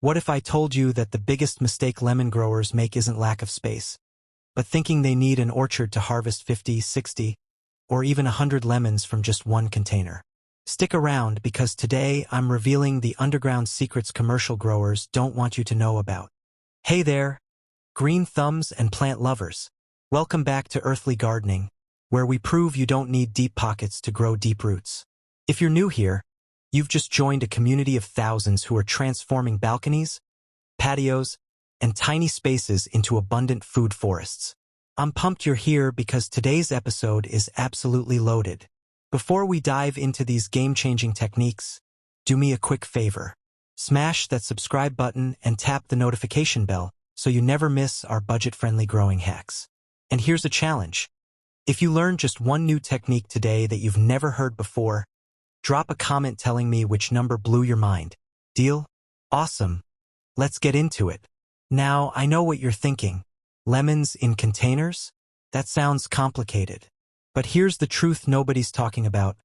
What if I told you that the biggest mistake lemon growers make isn't lack of space, but thinking they need an orchard to harvest 50, 60, or even 100 lemons from just one container? Stick around because today I'm revealing the underground secrets commercial growers don't want you to know about. Hey there, green thumbs and plant lovers. Welcome back to Earthly Gardening, where we prove you don't need deep pockets to grow deep roots. If you're new here, you've just joined a community of thousands who are transforming balconies, patios, and tiny spaces into abundant food forests. I'm pumped you're here because today's episode is absolutely loaded. Before we dive into these game-changing techniques, do me a quick favor. Smash that subscribe button and tap the notification bell so you never miss our budget-friendly growing hacks. And here's a challenge. If you learned just one new technique today that you've never heard before, drop a comment telling me which number blew your mind. Deal? Awesome. Let's get into it. Now, I know what you're thinking. Lemons in containers? That sounds complicated. But here's the truth nobody's talking about.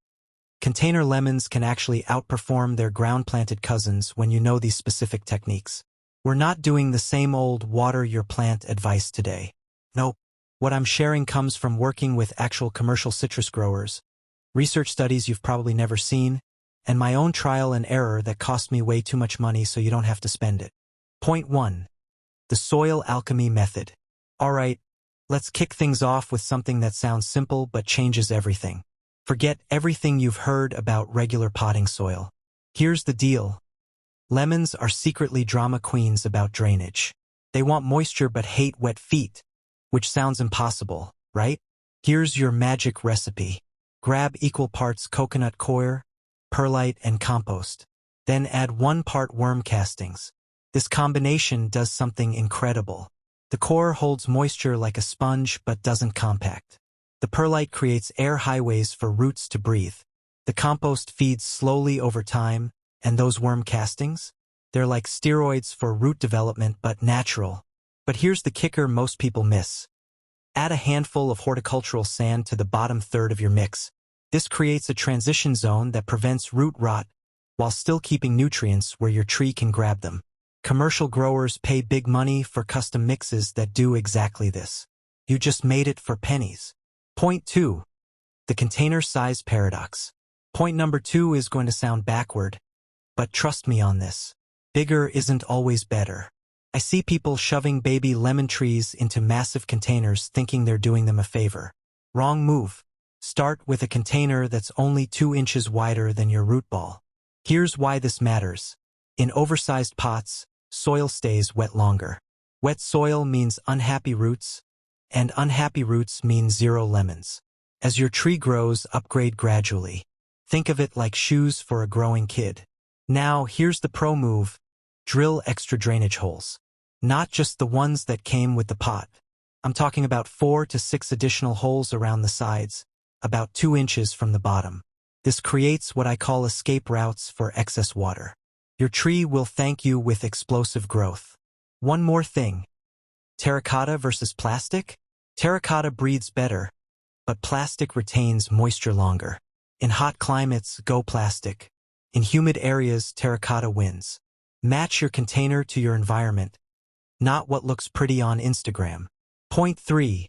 Container lemons can actually outperform their ground-planted cousins when you know these specific techniques. We're not doing the same old water your plant advice today. Nope. What I'm sharing comes from working with actual commercial citrus growers, research studies you've probably never seen, and my own trial and error that cost me way too much money so you don't have to spend it. Point 1. The soil alchemy method. Alright, let's kick things off with something that sounds simple but changes everything. Forget everything you've heard about regular potting soil. Here's the deal. Lemons are secretly drama queens about drainage. They want moisture but hate wet feet, which sounds impossible, right? Here's your magic recipe. Grab equal parts coconut coir, perlite, and compost. Then add 1 part worm castings. This combination does something incredible. The coir holds moisture like a sponge but doesn't compact. The perlite creates air highways for roots to breathe. The compost feeds slowly over time, and those worm castings? They're like steroids for root development but natural. But here's the kicker most people miss. Add a handful of horticultural sand to the bottom third of your mix. This creates a transition zone that prevents root rot while still keeping nutrients where your tree can grab them. Commercial growers pay big money for custom mixes that do exactly this. You just made it for pennies. Point 2. The container size paradox. Point number 2 is going to sound backward, but trust me on this. Bigger isn't always better. I see people shoving baby lemon trees into massive containers thinking they're doing them a favor. Wrong move. Start with a container that's only 2 inches wider than your root ball. Here's why this matters. In oversized pots, soil stays wet longer. Wet soil means unhappy roots, and unhappy roots mean 0 lemons. As your tree grows, upgrade gradually. Think of it like shoes for a growing kid. Now, here's the pro move. Drill extra drainage holes. Not just the ones that came with the pot. I'm talking about 4 to 6 additional holes around the sides, about 2 inches from the bottom. This creates what I call escape routes for excess water. Your tree will thank you with explosive growth. One more thing. Terracotta versus plastic? Terracotta breathes better, but plastic retains moisture longer. In hot climates, go plastic. In humid areas, terracotta wins. Match your container to your environment, not what looks pretty on Instagram. Point 3.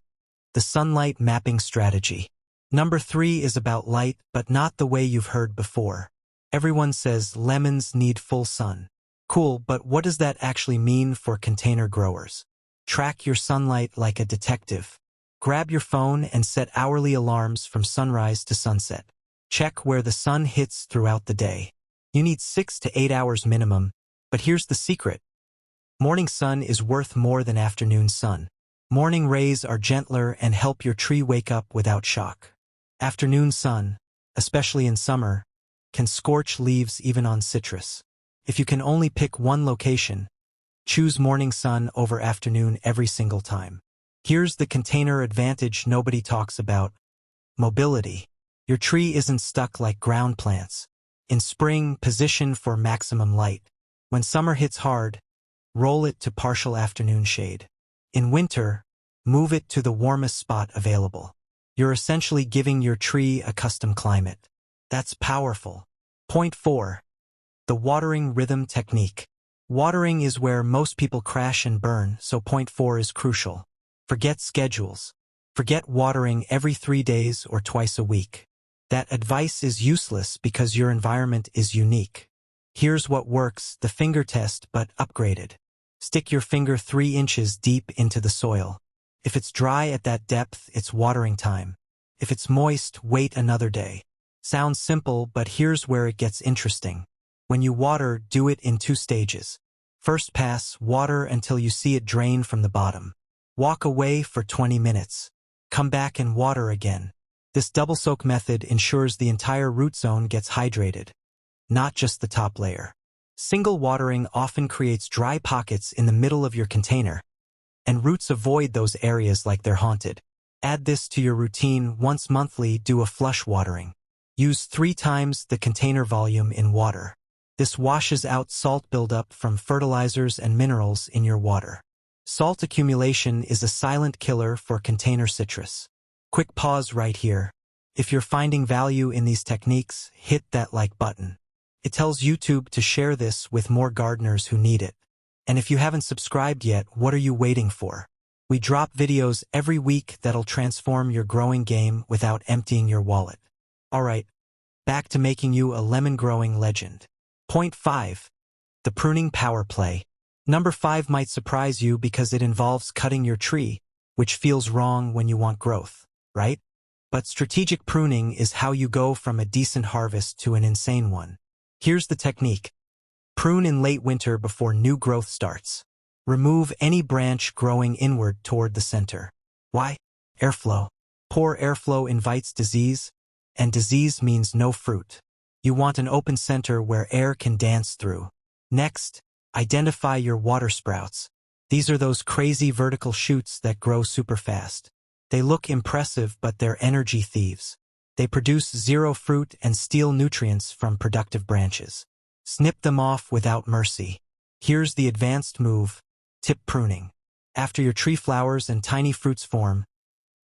The sunlight mapping strategy. Number 3 is about light, but not the way you've heard before. Everyone says lemons need full sun. Cool, but what does that actually mean for container growers? Track your sunlight like a detective. Grab your phone and set hourly alarms from sunrise to sunset. Check where the sun hits throughout the day. You need 6 to 8 hours minimum, but here's the secret. Morning sun is worth more than afternoon sun. Morning rays are gentler and help your tree wake up without shock. Afternoon sun, especially in summer, can scorch leaves even on citrus. If you can only pick one location, choose morning sun over afternoon every single time. Here's the container advantage nobody talks about. Mobility. Your tree isn't stuck like ground plants. In spring, position for maximum light. When summer hits hard, roll it to partial afternoon shade. In winter, move it to the warmest spot available. You're essentially giving your tree a custom climate. That's powerful. Point 4. The watering rhythm technique. Watering is where most people crash and burn, so point 4 is crucial. Forget schedules. Forget watering every 3 days or twice a week. That advice is useless because your environment is unique. Here's what works, the finger test, but upgraded. Stick your finger 3 inches deep into the soil. If it's dry at that depth, it's watering time. If it's moist, wait another day. Sounds simple, but here's where it gets interesting. When you water, do it in 2 stages. First pass, water until you see it drain from the bottom. Walk away for 20 minutes. Come back and water again. This double soak method ensures the entire root zone gets hydrated, not just the top layer. Single watering often creates dry pockets in the middle of your container, and roots avoid those areas like they're haunted. Add this to your routine. Once monthly, do a flush watering. Use 3 times the container volume in water. This washes out salt buildup from fertilizers and minerals in your water. Salt accumulation is a silent killer for container citrus. Quick pause right here. If you're finding value in these techniques, hit that like button. It tells YouTube to share this with more gardeners who need it. And if you haven't subscribed yet, what are you waiting for? We drop videos every week that'll transform your growing game without emptying your wallet. Alright, back to making you a lemon growing legend. Point 5. The pruning power play. Number 5 might surprise you because it involves cutting your tree, which feels wrong when you want growth, right? But strategic pruning is how you go from a decent harvest to an insane one. Here's the technique. Prune in late winter before new growth starts. Remove any branch growing inward toward the center. Why? Airflow. Poor airflow invites disease, and disease means no fruit. You want an open center where air can dance through. Next, identify your water sprouts. These are those crazy vertical shoots that grow super fast. They look impressive, but they're energy thieves. They produce 0 fruit and steal nutrients from productive branches. Snip them off without mercy. Here's the advanced move, tip pruning. After your tree flowers and tiny fruits form,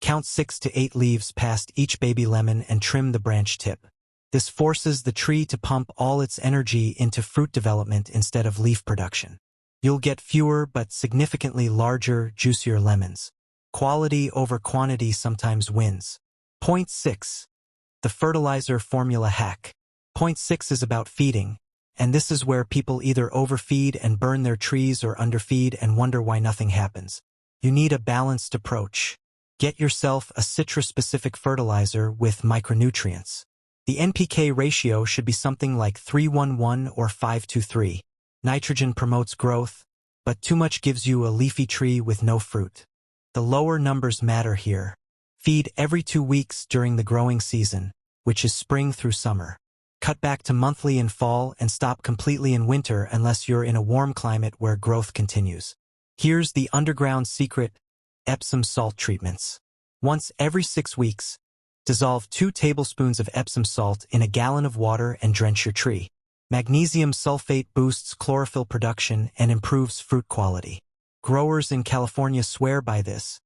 count 6 to 8 leaves past each baby lemon and trim the branch tip. This forces the tree to pump all its energy into fruit development instead of leaf production. You'll get fewer but significantly larger, juicier lemons. Quality over quantity sometimes wins. Point 6. The fertilizer formula hack. Point 6 is about feeding, and this is where people either overfeed and burn their trees or underfeed and wonder why nothing happens. You need a balanced approach. Get yourself a citrus-specific fertilizer with micronutrients. The NPK ratio should be something like 3:1:1 or 5:2:3. Nitrogen promotes growth, but too much gives you a leafy tree with no fruit. The lower numbers matter here. Feed every 2 weeks during the growing season, which is spring through summer. Cut back to monthly in fall and stop completely in winter unless you're in a warm climate where growth continues. Here's the underground secret: Epsom salt treatments. Once every 6 weeks, dissolve 2 tablespoons of Epsom salt in a gallon of water and drench your tree. Magnesium sulfate boosts chlorophyll production and improves fruit quality. Growers in California swear by this,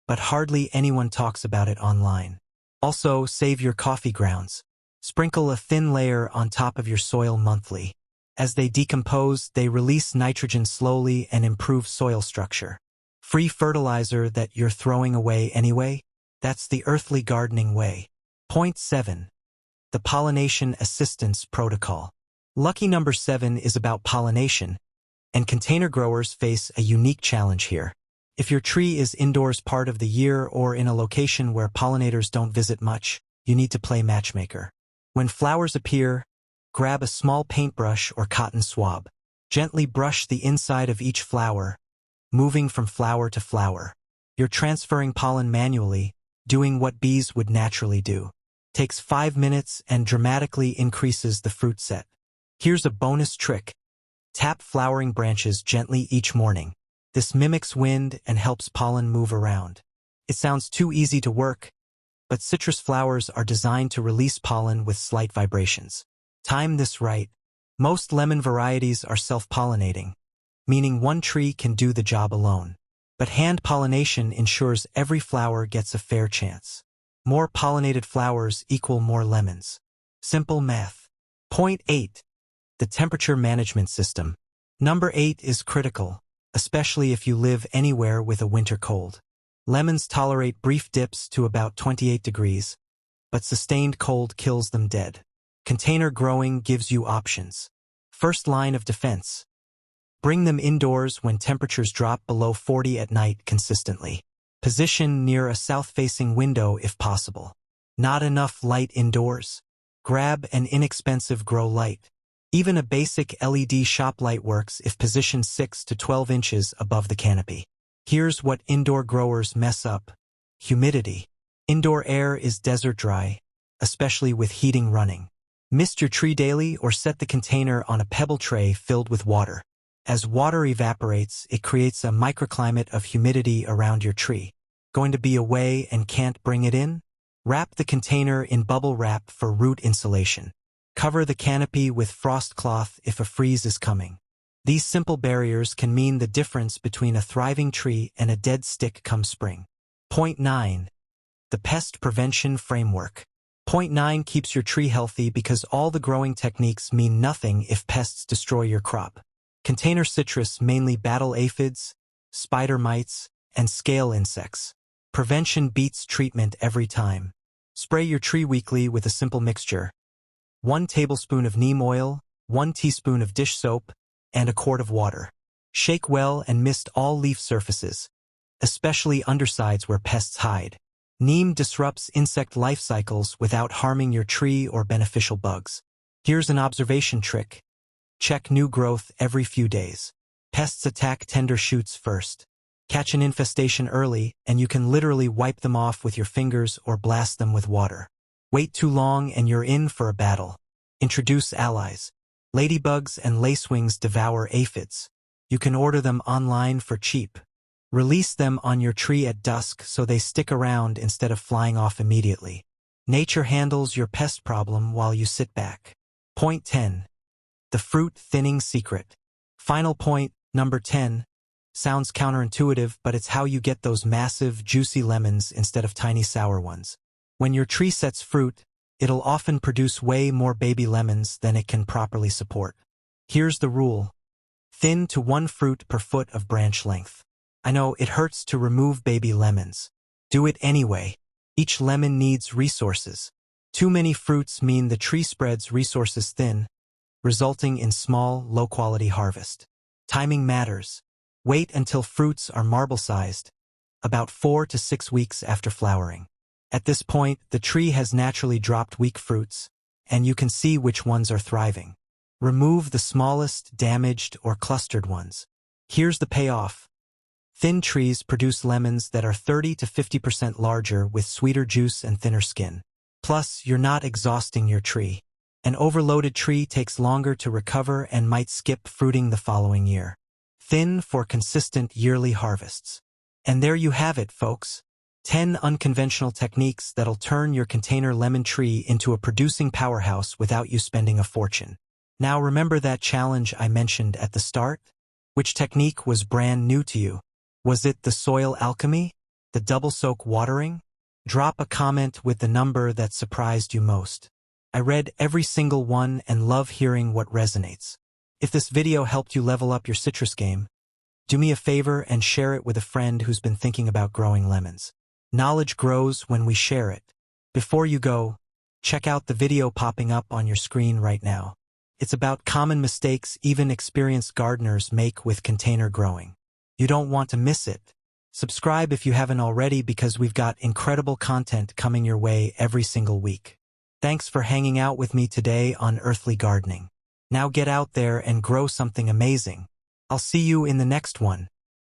but hardly anyone talks about it online. Also, save your coffee grounds. Sprinkle a thin layer on top of your soil monthly. As they decompose, they release nitrogen slowly and improve soil structure. Free fertilizer that you're throwing away anyway? That's the earthly gardening way. Point 7. The pollination assistance protocol. Lucky number 7 is about pollination, and container growers face a unique challenge here. If your tree is indoors part of the year or in a location where pollinators don't visit much, you need to play matchmaker. When flowers appear, grab a small paintbrush or cotton swab. Gently brush the inside of each flower, moving from flower to flower. You're transferring pollen manually, doing what bees would naturally do. Takes 5 minutes and dramatically increases the fruit set. Here's a bonus trick. Tap flowering branches gently each morning. This mimics wind and helps pollen move around. It sounds too easy to work, but citrus flowers are designed to release pollen with slight vibrations. Time this right. Most lemon varieties are self-pollinating, meaning one tree can do the job alone. But hand pollination ensures every flower gets a fair chance. More pollinated flowers equal more lemons. Simple math. Point 8. The temperature management system. Number 8 is critical, especially if you live anywhere with a winter cold. Lemons tolerate brief dips to about 28 degrees, but sustained cold kills them dead. Container growing gives you options. First line of defense. Bring them indoors when temperatures drop below 40 at night consistently. Position near a south-facing window if possible. Not enough light indoors? Grab an inexpensive grow light. Even a basic LED shop light works if positioned 6 to 12 inches above the canopy. Here's what indoor growers mess up. Humidity. Indoor air is desert dry, especially with heating running. Mist your tree daily or set the container on a pebble tray filled with water. As water evaporates, it creates a microclimate of humidity around your tree. Going to be away and can't bring it in? Wrap the container in bubble wrap for root insulation. Cover the canopy with frost cloth if a freeze is coming. These simple barriers can mean the difference between a thriving tree and a dead stick come spring. Point 9. The Pest Prevention Framework. Point 9 keeps your tree healthy because all the growing techniques mean nothing if pests destroy your crop. Container citrus mainly battle aphids, spider mites, and scale insects. Prevention beats treatment every time. Spray your tree weekly with a simple mixture. 1 tablespoon of neem oil, 1 teaspoon of dish soap, and a quart of water. Shake well and mist all leaf surfaces, especially undersides where pests hide. Neem disrupts insect life cycles without harming your tree or beneficial bugs. Here's an observation trick. Check new growth every few days. Pests attack tender shoots first. Catch an infestation early, and you can literally wipe them off with your fingers or blast them with water. Wait too long and you're in for a battle. Introduce allies. Ladybugs and lacewings devour aphids. You can order them online for cheap. Release them on your tree at dusk so they stick around instead of flying off immediately. Nature handles your pest problem while you sit back. Point 10. The fruit thinning secret. Final point, number 10. Sounds counterintuitive, but it's how you get those massive, juicy lemons instead of tiny sour ones. When your tree sets fruit, it'll often produce way more baby lemons than it can properly support. Here's the rule. Thin to 1 fruit per foot of branch length. I know it hurts to remove baby lemons. Do it anyway. Each lemon needs resources. Too many fruits mean the tree spreads resources thin, resulting in small, low-quality harvest. Timing matters. Wait until fruits are marble-sized, about 4 to 6 weeks after flowering. At this point, the tree has naturally dropped weak fruits, and you can see which ones are thriving. Remove the smallest, damaged, or clustered ones. Here's the payoff. Thin trees produce lemons that are 30 to 50% larger with sweeter juice and thinner skin. Plus, you're not exhausting your tree. An overloaded tree takes longer to recover and might skip fruiting the following year. Thin for consistent yearly harvests. And there you have it, folks. 10 unconventional techniques that'll turn your container lemon tree into a producing powerhouse without you spending a fortune. Now remember that challenge I mentioned at the start? Which technique was brand new to you? Was it the soil alchemy? The double soak watering? Drop a comment with the number that surprised you most. I read every single one and love hearing what resonates. If this video helped you level up your citrus game, do me a favor and share it with a friend who's been thinking about growing lemons. Knowledge grows when we share it. Before you go, check out the video popping up on your screen right now. It's about common mistakes even experienced gardeners make with container growing. You don't want to miss it. Subscribe if you haven't already because we've got incredible content coming your way every single week. Thanks for hanging out with me today on Earthly Gardening. Now get out there and grow something amazing. I'll see you in the next one.